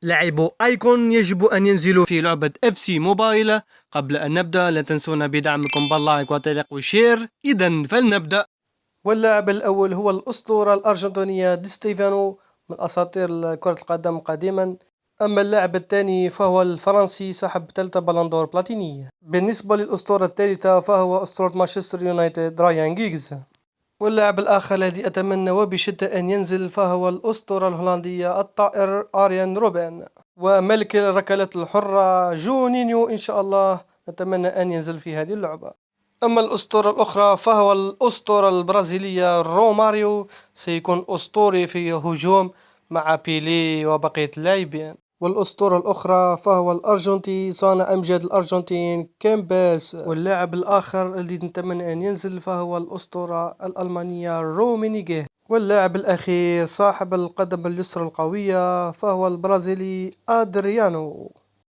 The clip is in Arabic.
لاعبو ايكون يجب ان ينزلوا في لعبة اف سي موبايل. قبل ان نبدأ لا تنسونا بدعمكم باللايك وتعليق وشير. اذا فلنبدأ. واللاعب الاول هو الاسطورة الارجنتينية دي ستيفانو من اساطير كرة القدم قديما. اما اللاعب الثاني فهو الفرنسي صاحب 3 بلندور بلاتينية. بالنسبة للاسطورة الثالثة فهو اسطورة مانشستر يونايتد رايان جيجز. واللاعب الآخر الذي أتمنى وبشدة أن ينزل فهو الأسطورة الهولندية الطائر آريان روبن. وملك الركلات الحرة جونينيو إن شاء الله نتمنى أن ينزل في هذه اللعبة. أما الأسطورة الأخرى فهو الأسطورة البرازيلية روماريو سيكون أسطوري في هجوم مع بيلي وبقية اللاعبين. والأسطورة الأخرى فهو الأرجنتي صانع أمجاد الأرجنتين كامباس. واللاعب الآخر الذي نتمنى أن ينزل فهو الأسطورة الألمانية رومينيغي. واللاعب الأخير صاحب القدم اليسرى القوية فهو البرازيلي أدريانو.